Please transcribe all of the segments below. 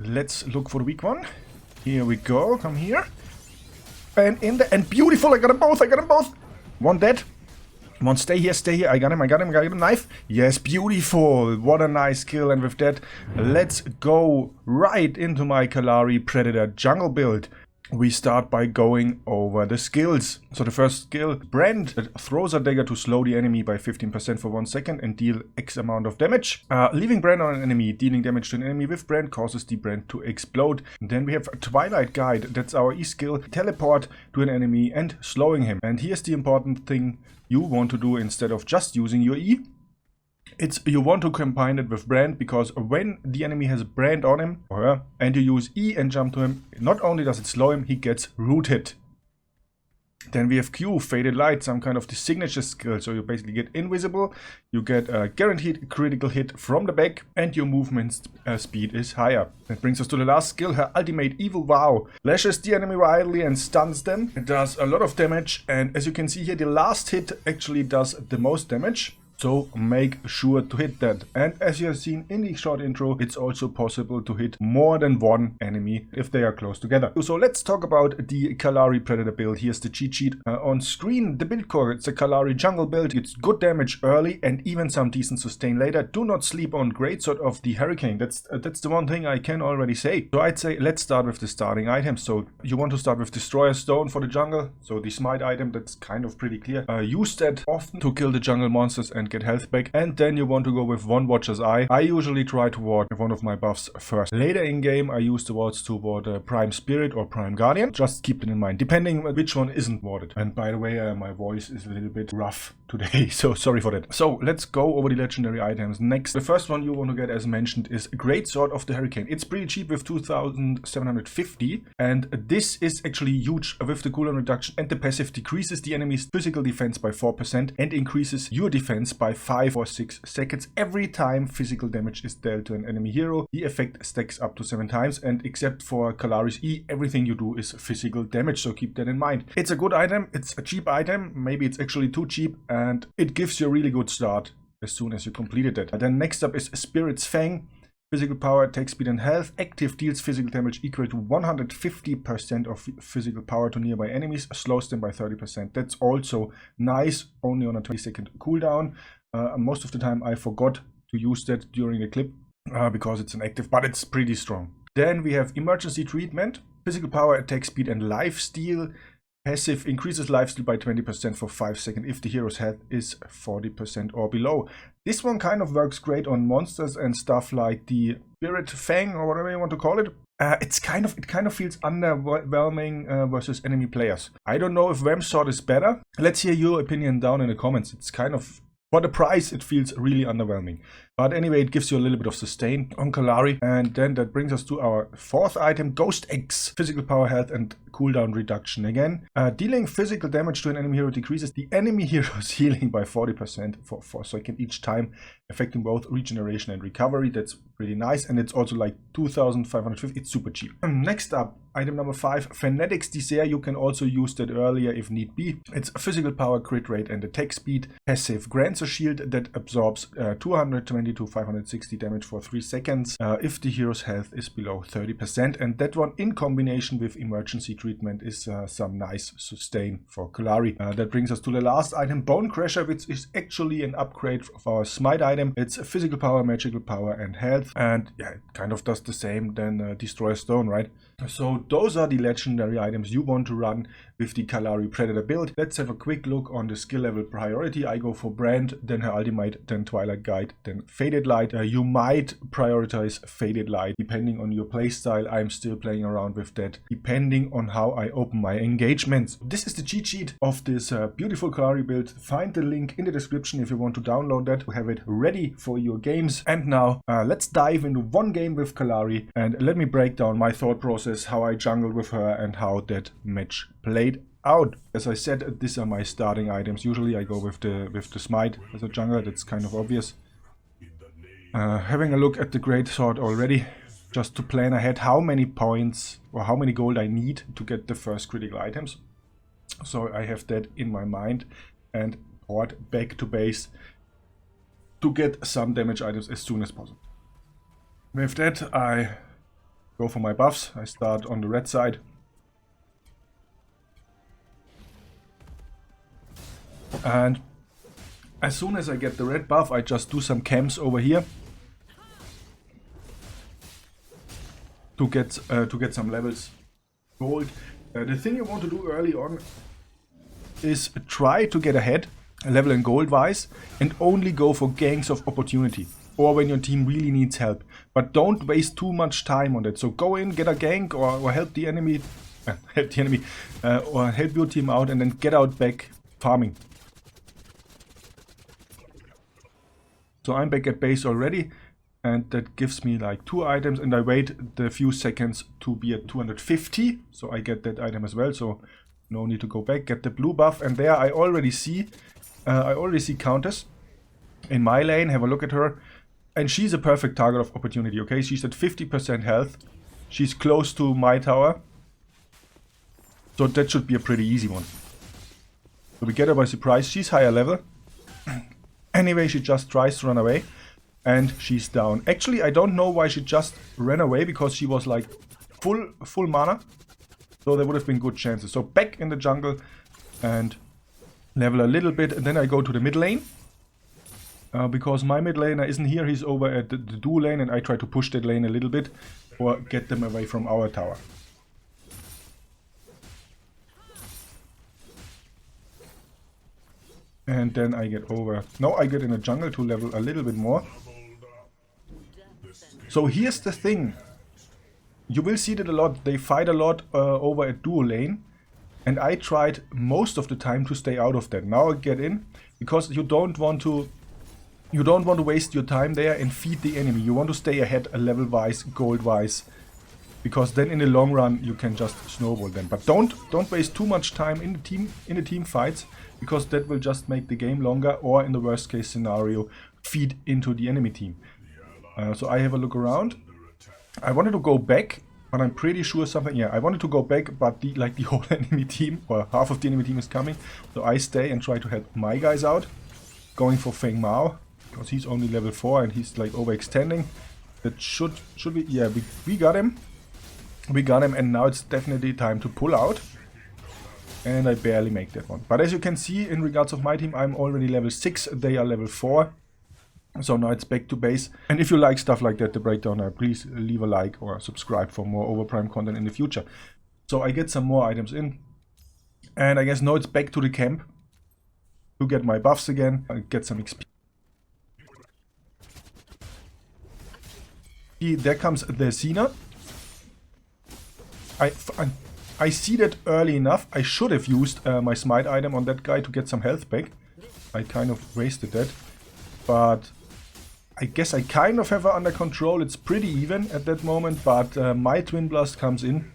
let's look for the weak one. Here we go, come here. And beautiful, I got them both. One dead. One, stay here, I got him, I got a knife. Yes, beautiful, what a nice kill. And with that, let's go right into my Kallari Predator jungle build. We start by going over the skills. So the first skill, Brand, throws a dagger to slow the enemy by 15% for 1 second and deal X amount of damage. Leaving Brand on an enemy, dealing damage to an enemy with Brand causes the Brand to explode. Then we have Twilight Guide, that's our E skill, teleport to an enemy and slowing him. And here's the important thing you want to do instead of just using your E. It's you want to combine it with Brand, because when the enemy has Brand on him or her and you use E and jump to him, not only does it slow him, he gets rooted. Then we have Q, Faded Light, some kind of the signature skill. So you basically get invisible, you get a guaranteed critical hit from the back, and your movement speed is higher. That brings us to the last skill, her ultimate Evil Vow. Lashes the enemy wildly and stuns them. It does a lot of damage, and as you can see here, the last hit actually does the most damage. So make sure to hit that. And as you have seen in the short intro, it's also possible to hit more than one enemy if they are close together. So let's talk about the Kallari Predator build. Here's the cheat sheet on screen. The build core, it's a Kallari Jungle build. It's good damage early and even some decent sustain later. Do not sleep on Greatsword of the Hurricane. That's the one thing I can already say. So I'd say let's start with the starting items. So you want to start with Destroyer Stone for the jungle. So the smite item, that's kind of pretty clear. Use that often to kill the jungle monsters and get health back. And then you want to go with one Watcher's Eye. I usually try to ward one of my buffs first. Later in game, I use the wards to ward Prime Spirit or Prime Guardian. Just keep it in mind, depending on which one isn't warded. And by the way, my voice is a little bit rough today, so sorry for that. So let's go over the legendary items. Next, the first one you want to get, as mentioned, is Greatsword of the Hurricane. It's pretty cheap with 2,750, and this is actually huge with the cooldown reduction, and the passive decreases the enemy's physical defense by 4% and increases your defense by 5 or 6 seconds every time physical damage is dealt to an enemy hero. The effect stacks up to 7 times, and except for Kallari's E, everything you do is physical damage, so keep that in mind. It's a good item, it's a cheap item, maybe it's actually too cheap, and it gives you a really good start as soon as you completed it. Then next up is Spirit's Fang. Physical power, attack speed and health. Active deals physical damage equal to 150% of physical power to nearby enemies. Slows them by 30%. That's also nice, only on a 20-second cooldown. Most of the time I forgot to use that during the clip because it's an active, but it's pretty strong. Then we have Emergency Treatment. Physical power, attack speed and lifesteal. Passive increases lifesteal by 20% for 5 seconds if the hero's health is 40% or below. This one kind of works great on monsters and stuff like the Spirit Fang or whatever you want to call it. It kind of feels underwhelming versus enemy players. I don't know if Vamp Sword is better. Let's hear your opinion down in the comments. It's kind of, for the price, it feels really underwhelming. But anyway, it gives you a little bit of sustain on Kallari. And then that brings us to our fourth item, Ghost Eggs. Physical power, health and cooldown reduction again. Dealing physical damage to an enemy hero decreases the enemy hero's healing by 40% for 4 seconds each time, affecting both regeneration and recovery. That's pretty nice. And it's also like 2,550. It's super cheap. Next up, item number 5, Fanatic's Desire. You can also use that earlier if need be. It's physical power, crit rate and attack speed. Passive grants a shield that absorbs 220 to 560 damage for 3 seconds if the hero's health is below 30%. And that one in combination with Emergency Treatment is some nice sustain for Kallari. That brings us to the last item, Bone Crusher, which is actually an upgrade of our smite item. It's physical power, magical power and health. And yeah, it kind of does the same than Destroyer Stone, right? So those are the legendary items you want to run with the Kallari Predator build. Let's have a quick look on the skill level priority. I go for Brand, then her ultimate, then Twilight Guide, then Faded Light. You might prioritize Faded Light depending on your playstyle. I'm still playing around with that depending on how I open my engagements. This is the cheat sheet of this beautiful Kallari build. Find the link in the description if you want to download that to have it ready for your games. And now let's dive into one game with Kallari and let me break down my thought process, how I jungled with her and how that match played out. As I said, these are my starting items. Usually I go with the smite as a jungler. That's kind of obvious. Having a look at the Greatsword already, just to plan ahead how many points or how many gold I need to get the first critical items. So I have that in my mind and port back to base to get some damage items as soon as possible. With that, I go for my buffs. I start on the red side. And as soon as I get the red buff, I just do some camps over here to get some levels gold. The thing you want to do early on is try to get ahead, level and gold wise, and only go for ganks of opportunity, or when your team really needs help. But don't waste too much time on it. So go in, get a gank, or help the enemy, or help your team out, and then get out back farming. So I'm back at base already, and that gives me like 2 items, and I wait the few seconds to be at 250, so I get that item as well. So no need to go back, get the blue buff, and there I already see Countess in my lane. Have a look at her, and she's a perfect target of opportunity. Okay, she's at 50% health, she's close to my tower, so that should be a pretty easy one. So we get her by surprise. She's higher level. Anyway, she just tries to run away, and she's down. Actually, I don't know why she just ran away, because she was like full mana. So there would have been good chances. So back in the jungle and level a little bit, and then I go to the mid lane. Because my mid laner isn't here, he's over at the duo lane, and I try to push that lane a little bit or get them away from our tower. And then I get over. Now I get in the jungle to level a little bit more. So here's the thing. You will see that a lot. They fight a lot over at duo lane. And I tried most of the time to stay out of that. Now I get in, because you don't want to waste your time there and feed the enemy. You want to stay ahead level wise, gold wise, because then in the long run you can just snowball them. But don't waste too much time in the team fights, because that will just make the game longer, or in the worst case scenario feed into the enemy team. So I have a look around. I wanted to go back, but I'm pretty sure something. Yeah, I wanted to go back, but the whole enemy team, or half of the enemy team, is coming. So I stay and try to help my guys out, going for Feng Mao, because he's only level 4 and he's like overextending. That should be, yeah, we got him. We got him, and now it's definitely time to pull out. And I barely make that one. But as you can see, in regards of my team, I'm already level 6, they are level 4. So now it's back to base. And if you like stuff like that, the breakdown, please leave a like or subscribe for more Overprime content in the future. So I get some more items in. And I guess now it's back to the camp to get my buffs again, get some XP. There comes the Xena. I see that early enough. I should have used my smite item on that guy to get some health back. I kind of wasted that. But I guess I kind of have her under control. It's pretty even at that moment. But my Twin Blast comes in.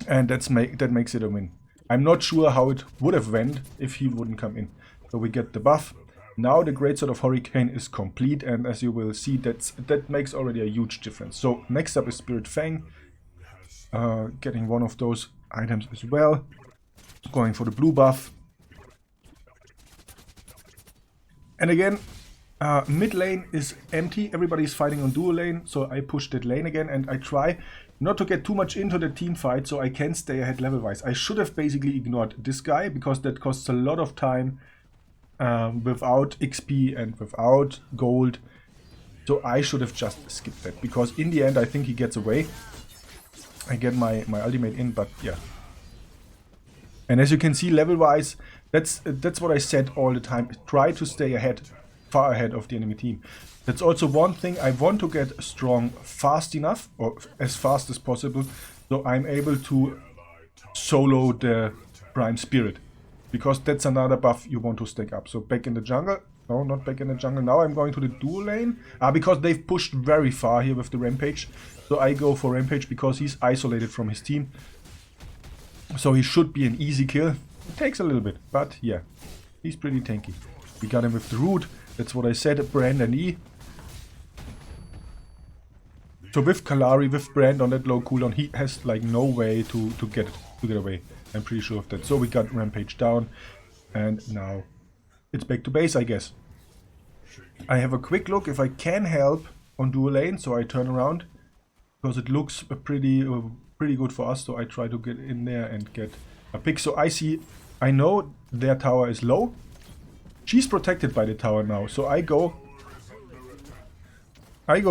And that makes it a win. I'm not sure how it would have went if he wouldn't come in. So we get the buff. Now the Greatsword of Hurricane is complete. And as you will see, that makes already a huge difference. So next up is Spirit Fang. Getting one of those items as well. Going for the blue buff. And again, mid lane is empty. Everybody's fighting on duo lane. So I push that lane again, and I try not to get too much into the team fight so I can stay ahead level wise. I should have basically ignored this guy, because that costs a lot of time without XP and without gold. So I should have just skipped that, because in the end I think he gets away. I get my ultimate in, but yeah. And as you can see, level-wise, that's what I said all the time. Try to stay ahead, far ahead of the enemy team. That's also one thing. I want to get strong fast enough, or as fast as possible, so I'm able to solo the Prime Spirit. Because that's another buff you want to stack up. So back in the jungle. No, not back in the jungle. Now I'm going to the duo lane. Because they've pushed very far here with the Rampage. So I go for Rampage because he's isolated from his team. So he should be an easy kill. It takes a little bit, but yeah. He's pretty tanky. We got him with the root. That's what I said, Brand and E. So with Kallari, with Brand on that low cooldown, he has like no way to get away. I'm pretty sure of that. So we got Rampage down. And now it's back to base, I guess. I have a quick look if I can help on duo lane, so I turn around. because it looks pretty good for us. So I try to get in there and get a pick. So I know their tower is low. She's protected by the tower now, so I go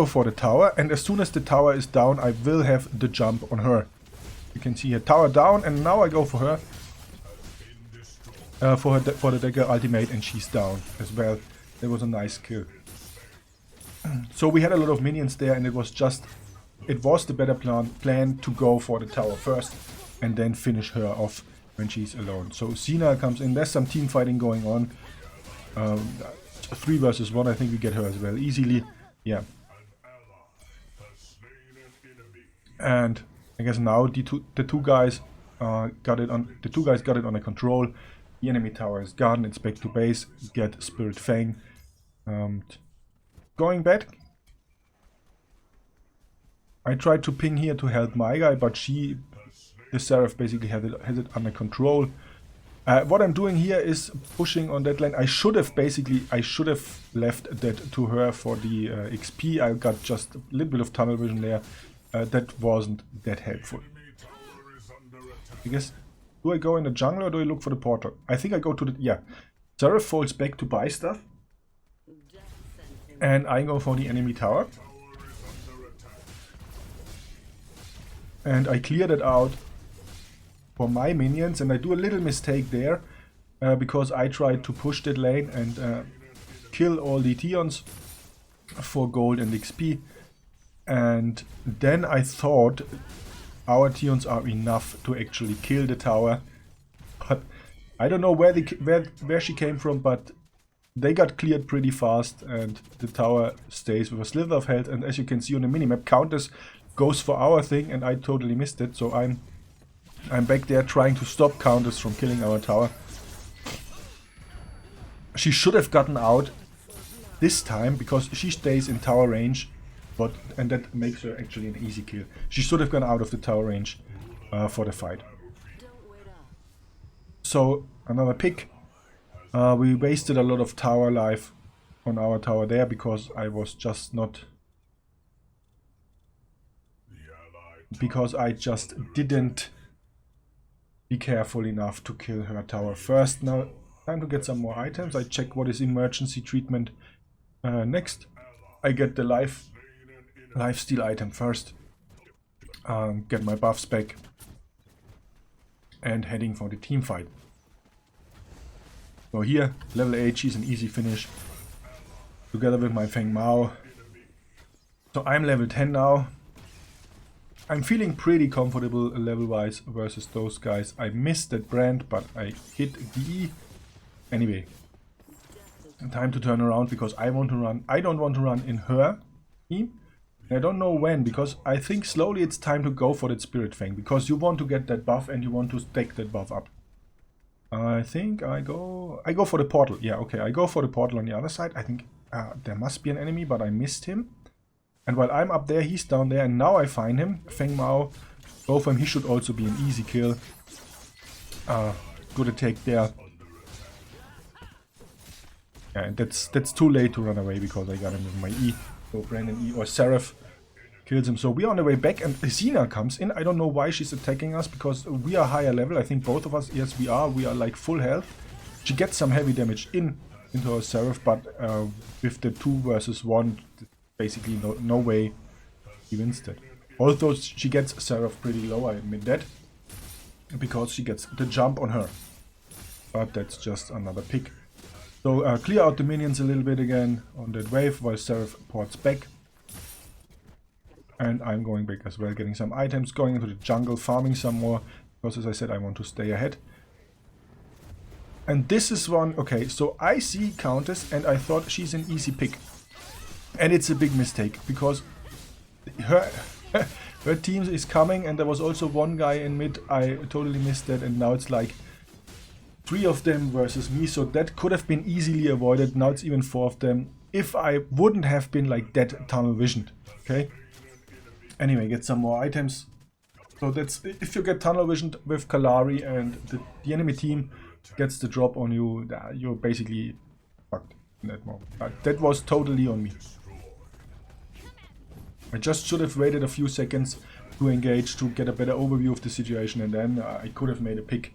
for the tower, and as soon as the tower is down, I will have the jump on her. You can see her tower down, and now I go for her. For the dagger ultimate, and she's down as well. That was a nice kill. So we had a lot of minions there, and it was the better plan to go for the tower first and then finish her off when she's alone. So Cena comes in. There's some team fighting going on. 3 versus 1. I think we get her as well easily. Yeah. And I guess now the two guys got it on. The two guys got it under control. The enemy tower is gone. It's back to base. Get Spirit Fang. Going back. I tried to ping here to help my guy, but the Seraph basically has it under control. What I'm doing here is pushing on that lane. I should have left that to her for the XP. I got just a little bit of tunnel vision there. That wasn't that helpful. I guess, do I go in the jungle or do I look for the portal? I think I go to the, yeah. Seraph falls back to buy stuff. And I go for the enemy tower. And I clear that out for my minions, and I do a little mistake there. Because I tried to push that lane and kill all the Tions for gold and XP. And then I thought our Tions are enough to actually kill the tower. But I don't know where she came from, but they got cleared pretty fast, and the tower stays with a sliver of health. And as you can see on the minimap, Countess goes for our thing, and I totally missed it. So I'm back there trying to stop Countess from killing our tower. She should have gotten out this time because she stays in tower range, and that makes her actually an easy kill. She should have gone out of the tower range for the fight. So another pick. We wasted a lot of tower life on our tower there because I was just not... Because I just didn't be careful enough to kill her tower first. Now, time to get some more items. I check what is emergency treatment next. I get the life steal item first. Get my buffs back. And heading for the team fight. So here, level 8, she's an easy finish. Together with my Feng Mao. So I'm level 10 now. I'm feeling pretty comfortable level-wise versus those guys. I missed that brand, but I hit DE. Anyway, time to turn around because I want to run. I don't want to run in her team. I don't know when, because I think slowly it's time to go for that Spirit Fang, because you want to get that buff and you want to stack that buff up. I think I go for the portal. Yeah, okay, I go for the portal on the other side. I think there must be an enemy, but I missed him. And while I'm up there, he's down there, and now I find him. Feng Mao, go for him. He should also be an easy kill. Good attack there. Yeah, that's too late to run away because I got him with my E. So Brandon E or Seraph kills him. So we are on the way back, and Xena comes in. I don't know why she's attacking us, because we are higher level. I think both of us, yes, we are. We are like full health. She gets some heavy damage into her Seraph, but with the 2 versus 1, basically no way he wins that. Although she gets Seraph pretty low, I admit that, because she gets the jump on her. But that's just another pick. So clear out the minions a little bit again on that wave while Seraph ports back. And I'm going back as well, getting some items, going into the jungle, farming some more, because as I said, I want to stay ahead. And this is one, okay, so I see Countess and I thought she's an easy pick. And it's a big mistake, because her team is coming, and there was also one guy in mid. I totally missed that, and now it's like 3 of them versus me, so that could have been easily avoided. Now it's even 4 of them, if I wouldn't have been like that tunnel visioned, okay? Anyway, get some more items. So that's, if you get tunnel visioned with Kallari and the enemy team gets the drop on you, you're basically fucked in that moment. But that was totally on me. I just should have waited a few seconds to engage to get a better overview of the situation, and then I could have made a pick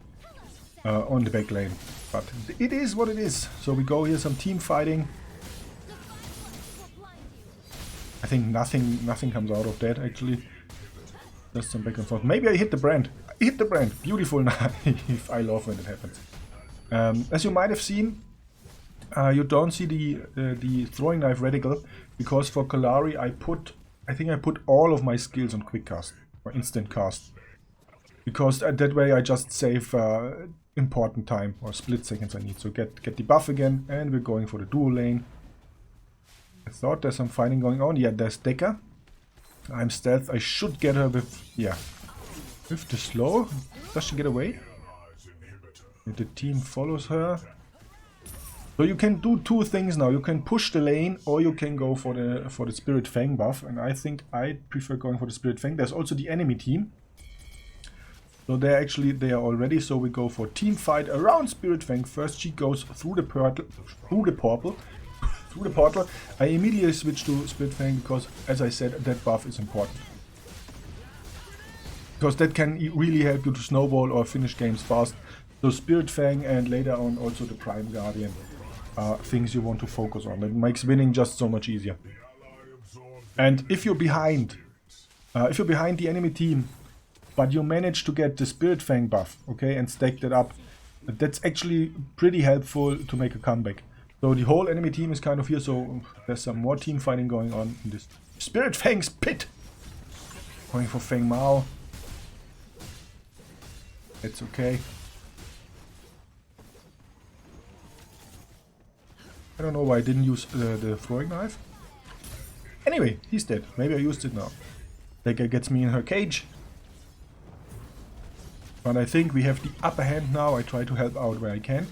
on the back lane. But it is what it is. So we go here, some team fighting. I think nothing comes out of that actually. Just some back and forth. Maybe I hit the brand. I hit the brand. Beautiful knife. I love when it happens. As you might have seen, you don't see the throwing knife reticle because for Kallari I think I put all of my skills on quick cast or instant cast, because that way I just save important time or split seconds I need. So get the buff again, and we're going for the dual lane. I thought there's some fighting going on. Yeah, there's Decker. I'm stealth. I should get her with with the slow. Does she get away? And the team follows her. So you can do two things now. You can push the lane, or you can go for the Spirit Fang buff. And I think I prefer going for the Spirit Fang. There's also the enemy team. So they are all ready. So we go for team fight around Spirit Fang. First she goes through the portal. I immediately switch to Spirit Fang because, as I said, that buff is important. Because that can really help you to snowball or finish games fast. So Spirit Fang and later on also the Prime Guardian are things you want to focus on. It makes winning just so much easier. And if you're behind the enemy team, but you manage to get the Spirit Fang buff, okay, and stack that up, that's actually pretty helpful to make a comeback. So the whole enemy team is kind of here, so there's some more team fighting going on in this Spirit Fang's pit. Going for Fang Mao. It's okay. I don't know why I didn't use the throwing knife. Anyway, he's dead. Maybe I used it now. Decker gets me in her cage. But I think we have the upper hand now. I try to help out where I can.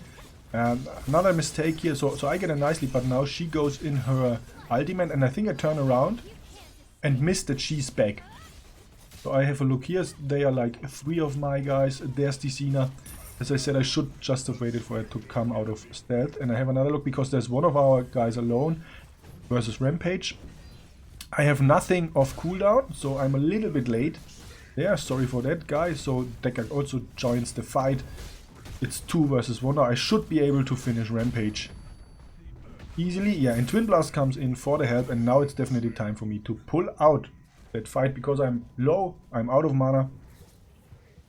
Another mistake here. So I get her nicely, but now she goes in her ultimate, and I think I turn around and miss that she's back. So I have a look here. They are like 3 of my guys. There's the Cena. As I said, I should just have waited for it to come out of stealth. And I have another look because there's one of our guys alone versus Rampage. I have nothing off cooldown, so I'm a little bit late. Yeah, sorry for that, guys. So Decker also joins the fight. It's 2 versus 1 now. I should be able to finish Rampage easily. Yeah, and Twin Blast comes in for the help, and now it's definitely time for me to pull out that fight because I'm low, I'm out of mana.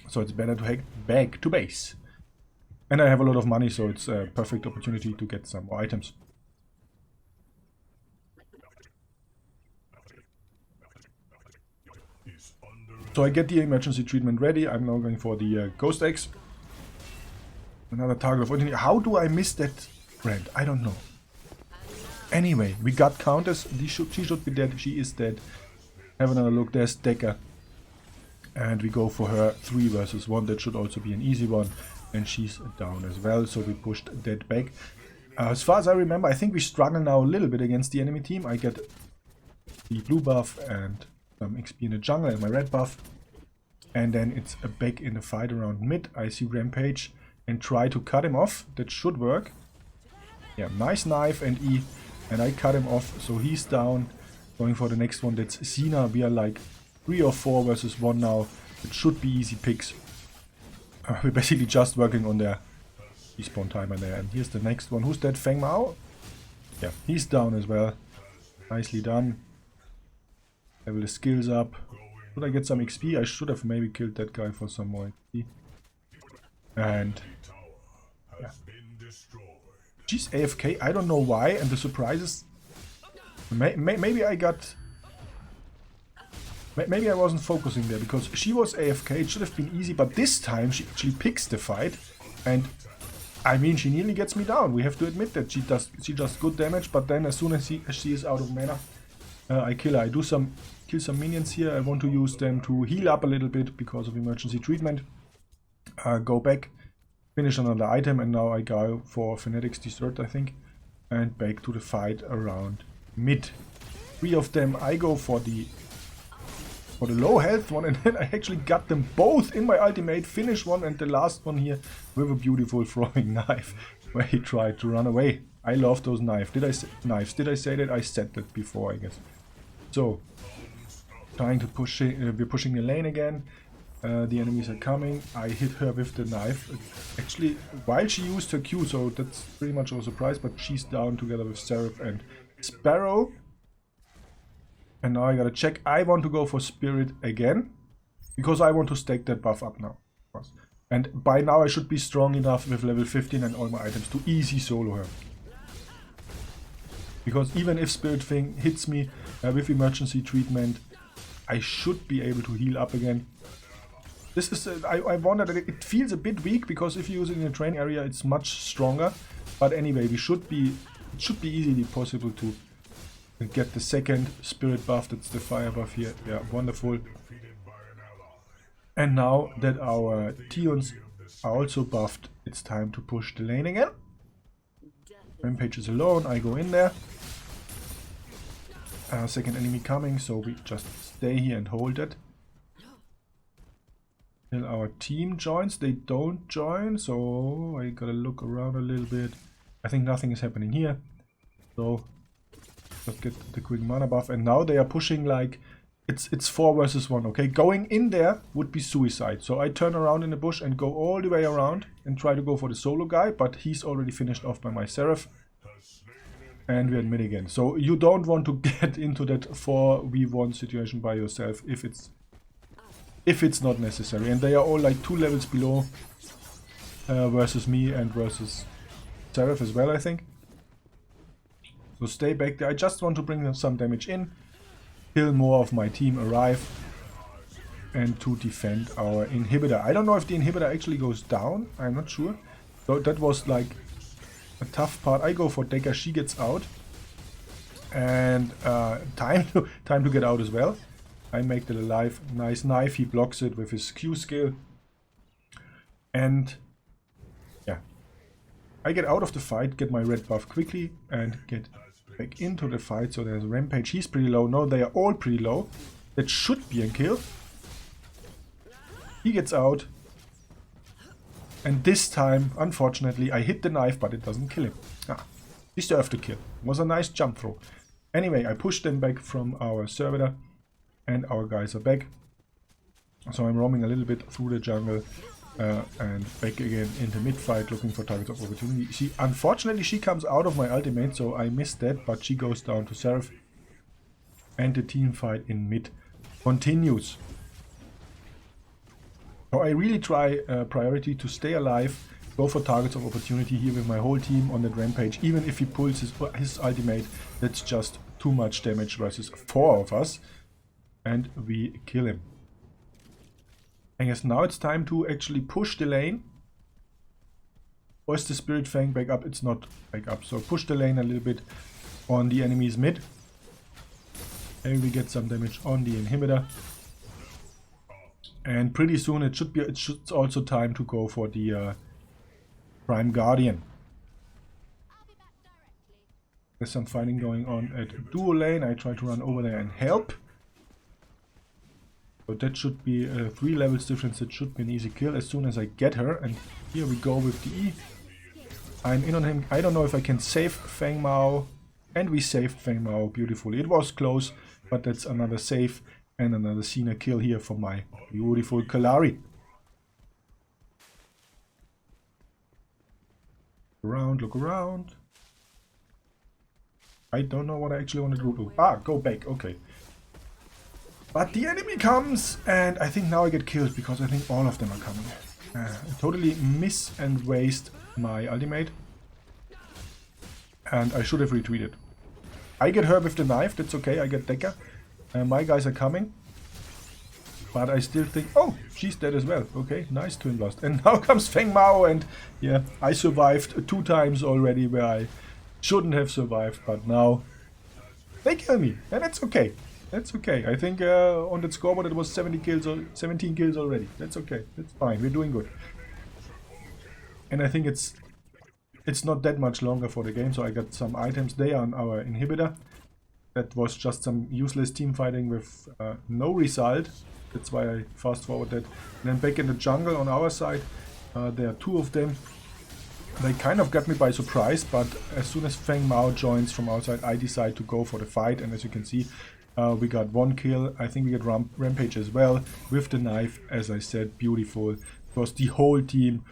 So it's better to head back to base. And I have a lot of money, so it's a perfect opportunity to get some more items. So I get the emergency treatment ready. I'm now going for the Ghost Eggs. Another target of ordinary. How do I miss that brand? I don't know. Anyway, we got counters. She should be dead. She is dead. Have another look. There's Decker. And we go for her 3 versus 1. That should also be an easy one. And she's down as well. So we pushed that back. As far as I remember, I think we struggle now a little bit against the enemy team. I get the blue buff and some XP in the jungle and my red buff. And then it's back in the fight around mid. I see Rampage and try to cut him off. That should work. Yeah, nice knife and E. And I cut him off. So he's down. Going for the next one. That's Cena. We are like 3 or 4 versus 1 now. It should be easy picks. We're basically just working on their respawn timer there. And here's the next one. Who's that? Fang Mao? Yeah, he's down as well. Nicely done. Level the skills up. Should I get some XP? I should have maybe killed that guy for some more XP. And yeah. She's AFK. I don't know why. And the surprise is maybe I got... Maybe I wasn't focusing there because she was AFK. It should have been easy, but this time she actually picks the fight. And I mean, she nearly gets me down. We have to admit that she does good damage, but then as soon as she is out of mana, I kill her. I do kill some minions here. I want to use them to heal up a little bit because of emergency treatment. Go back, finish another item, and now I go for Fanatic's Dessert, I think, and back to the fight around mid. 3 of them. I go for the low health one, and then I actually got them both in my ultimate, finish one, and the last one here with a beautiful throwing knife where he tried to run away. I love those knives. Did I say that? I said that before, I guess. So Trying to push it, we're pushing the lane again. The enemies are coming. I hit her with the knife. Actually, while she used her Q, so that's pretty much a surprise, but she's down together with Seraph and Sparrow. And now I gotta check. I want to go for Spirit again, because I want to stack that buff up now. And by now I should be strong enough with level 15 and all my items to easy solo her. Because even if Spirit Thing hits me with emergency treatment, I should be able to heal up again. This is, I wonder that it feels a bit weak, because if you use it in a train area it's much stronger. But anyway, it should be easily possible to get the second Spirit buff. That's the fire buff here. Yeah, wonderful. And now that our Tions are also buffed, it's time to push the lane again. Rampage is alone, I go in there. Second enemy coming, so we just stay here and hold it. Till our team joins. They don't join, so I gotta look around a little bit. I think nothing is happening here. So just get the quick mana buff, and now they are pushing like it's 4 versus 1, okay? Going in there would be suicide. So I turn around in the bush and go all the way around and try to go for the solo guy, but he's already finished off by my Seraph. And we're in mid again. So you don't want to get into that 4v1 situation by yourself if it's not necessary. And they are all like 2 levels below versus me and versus Seraph as well, I think. So stay back there. I just want to bring them some damage in, kill more of my team, arrive, and to defend our inhibitor. I don't know if the inhibitor actually goes down. I'm not sure. So that was like a tough part. I go for Decker, she gets out, and time to get out as well. I make that alive. Nice knife. He blocks it with his Q skill, and yeah, I get out of the fight, get my red buff quickly, and get back into the fight. So there's Rampage. He's pretty low. No, they are all pretty low. That should be a kill. He gets out. And this time, unfortunately, I hit the knife, but it doesn't kill him. Deserved the kill. It was a nice jump throw. Anyway, I pushed them back from our servitor, and our guys are back. So I'm roaming a little bit through the jungle and back again in the mid fight, looking for targets of opportunity. Unfortunately, she comes out of my ultimate, so I missed that, but she goes down to Seraph. And the team fight in mid continues. So I really try priority to stay alive, go for targets of opportunity here with my whole team on that Rampage. Even if he pulls his ultimate, that's just too much damage versus 4 of us. And we kill him. I guess now it's time to actually push the lane. Or is the Spirit Fang back up? It's not back up. So push the lane a little bit on the enemy's mid. And we get some damage on the inhibitor. And pretty soon it's also time to go for the Prime Guardian. There's some fighting going on at duo lane. I try to run over there and help. So that should be 3 levels difference. It should be an easy kill as soon as I get her. And here we go with the E. I'm in on him. I don't know if I can save Feng Mao. And we saved Feng Mao beautifully. It was close, but that's another save. And another Cena kill here for my beautiful Kallari. Look around. I don't know what I actually want to do. Go back, okay. But the enemy comes, and I think now I get killed, because I think all of them are coming. I totally miss and waste my ultimate. And I should have retweeted. I get her with the knife, that's okay, I get Decker. My guys are coming, but I still think, oh, she's dead as well. Okay, nice Twin Blast. And now comes Feng Mao, and yeah, I survived 2 times already where I shouldn't have survived, but now they kill me, and it's okay. That's okay. I think on that scoreboard it was 17 kills already. That's okay. That's fine. We're doing good. And I think it's not that much longer for the game, so I got some items. They are on our inhibitor. That was just some useless team fighting with no result. That's why I fast forward that. And then back in the jungle on our side, there are 2 of them. They kind of got me by surprise, but as soon as Feng Mao joins from outside, I decide to go for the fight. And as you can see, We got 1 kill. I think we get Rampage as well with the knife, as I said. Beautiful, because the whole team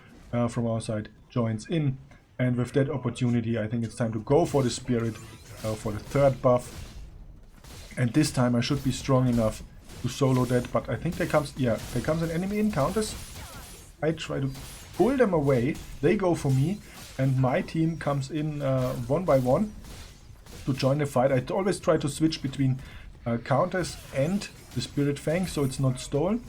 from our side joins in. And with that opportunity, I think it's time to go for the Spirit for the 3rd buff. And this time I should be strong enough to solo that, but I think there comes an enemy in counters. I try to pull them away, they go for me, and my team comes in 1 by 1 to join the fight. I always try to switch between counters and the Spirit Fang, so it's not stolen.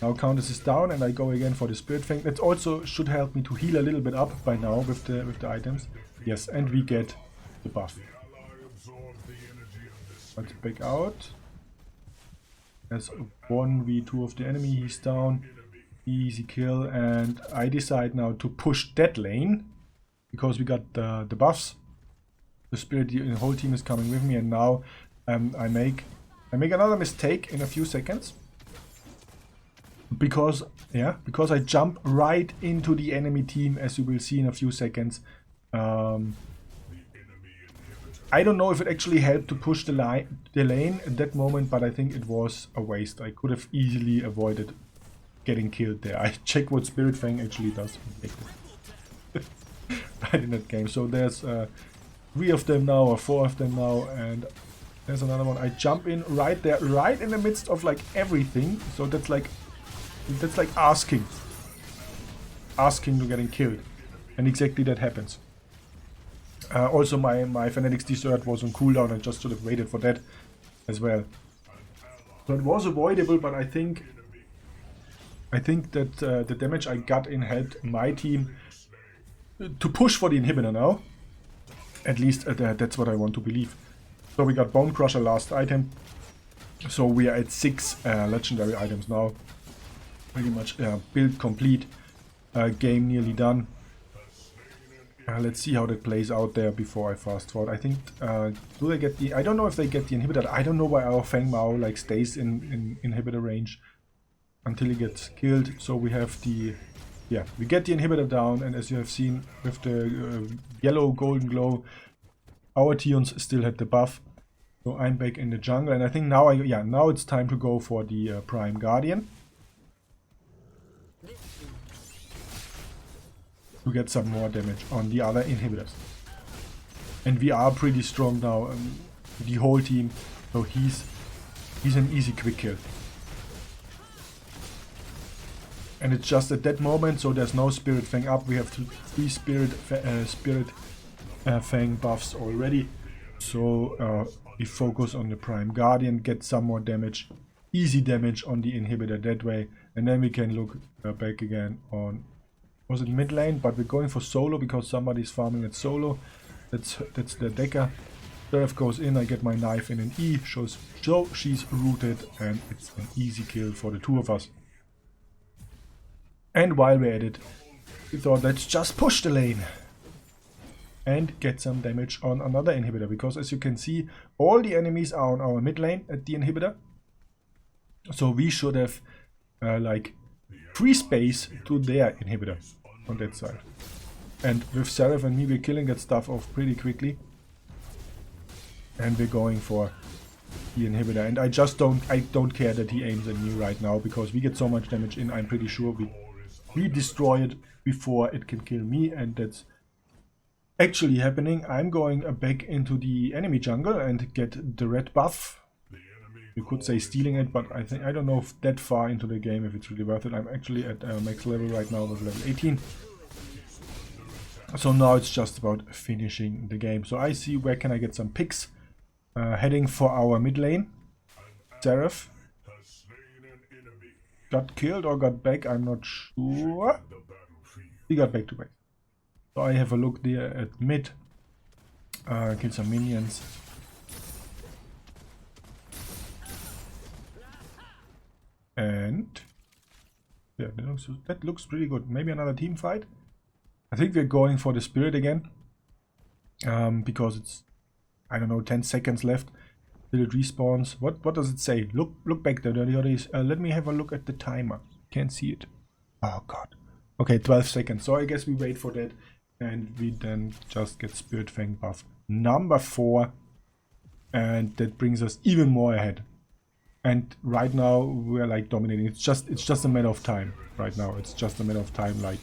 Now counters is down and I go again for the Spirit Fang. That also should help me to heal a little bit up by now with the items. Yes, and we get the buff. Let's back out. There's 1v2 of the enemy, he's down. Easy kill, and I decide now to push that lane because we got the buffs. The Spirit, the whole team is coming with me, and now I make another mistake in a few seconds. Because I jump right into the enemy team, as you will see in a few seconds. I don't know if it actually helped to push the lane at that moment, but I think it was a waste. I could have easily avoided getting killed there. I check what Spirit Fang actually does right in that game. So there's 3 of them now, or 4 of them now, and there's another one. I jump in right there, right in the midst of like everything. So that's like asking to getting killed, and exactly that happens. Also my Fanatics Desert was on cooldown. I just should have waited for that as well. So it was avoidable, but I think that the damage I got in helped my team to push for the inhibitor now. At least that's what I want to believe. So we got Bone Crusher, last item. So we are at 6 legendary items now. Pretty much build complete. Game nearly done. Let's see how that plays out there before I fast forward. I think, do they get the... I don't know if they get the inhibitor. I don't know why our Fang Mao like stays in inhibitor range until he gets killed. So we have the... Yeah, we get the inhibitor down, and as you have seen with the yellow golden glow, our Tions still had the buff. So I'm back in the jungle, and I think now now it's time to go for the Prime Guardian. To get some more damage on the other inhibitors. And we are pretty strong now, the whole team, so he's an easy quick kill. And it's just at that moment, so there's no Spirit Fang up. We have 3 Spirit Fang buffs already. So we focus on the Prime Guardian, get some more damage, easy damage on the inhibitor that way, and then we can look back again on... Was it mid lane? But we're going for solo because somebody's farming at solo. That's the Decker. Seraph goes in, I get my knife in an E, so she's rooted, and it's an easy kill for the 2 of us. And while we're at it, we thought let's just push the lane and get some damage on another inhibitor, because as you can see, all the enemies are on our mid lane at the inhibitor. So we should have like free space to their inhibitor on that side. And with Seraph and me, we're killing that stuff off pretty quickly. And we're going for the inhibitor. And I don't care that he aims at me right now, because we get so much damage in. I'm pretty sure we destroy it before it can kill me, and that's actually happening. I'm going back into the enemy jungle and get the red buff. You could say stealing it, but I don't know if that far into the game if it's really worth it. I'm actually at max level right now with level 18. So now it's just about finishing the game. So I see where can I get some picks. Heading for our mid lane. Seraph got killed or got back, I'm not sure. He got back to back. So I have a look there at mid. Kill some minions. And yeah, that looks pretty good. Maybe another team fight. I think we're going for the Spirit again, because it's, I don't know, 10 seconds left till it respawns. What does it say? Look back there, DirtyHotte. Let me have a look at the timer. Can't see it. Oh god. Okay, 12 seconds. So I guess we wait for that, and we then just get Spirit Fang buff number 4. and that brings us even more ahead. And right now we're like dominating. It's just a matter of time. Right now it's just a matter of time, like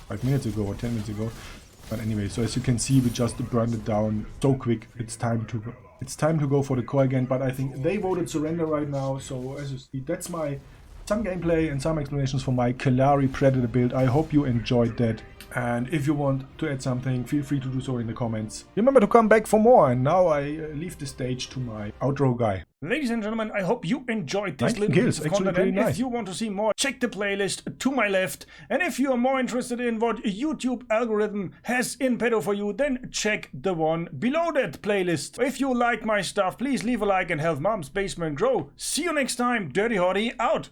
5 minutes ago or 10 minutes ago. But anyway, so as you can see, we just burned it down so quick. It's time to go for the core again. But I think they voted surrender right now. So as you see, that's some gameplay and some explanations for my Kallari Predator build. I hope you enjoyed that. And if you want to add something, feel free to do so in the comments. Remember to come back for more. And now I leave the stage to my outro guy. Ladies and gentlemen, I hope you enjoyed this 19 little kills, bit of actually content. pretty And nice. if you want to see more, check the playlist to my left. And if you are more interested in what YouTube algorithm has in petto for you, then check the one below that playlist. If you like my stuff, please leave a like and help Mom's Basement grow. See you next time. DirtyHotte out.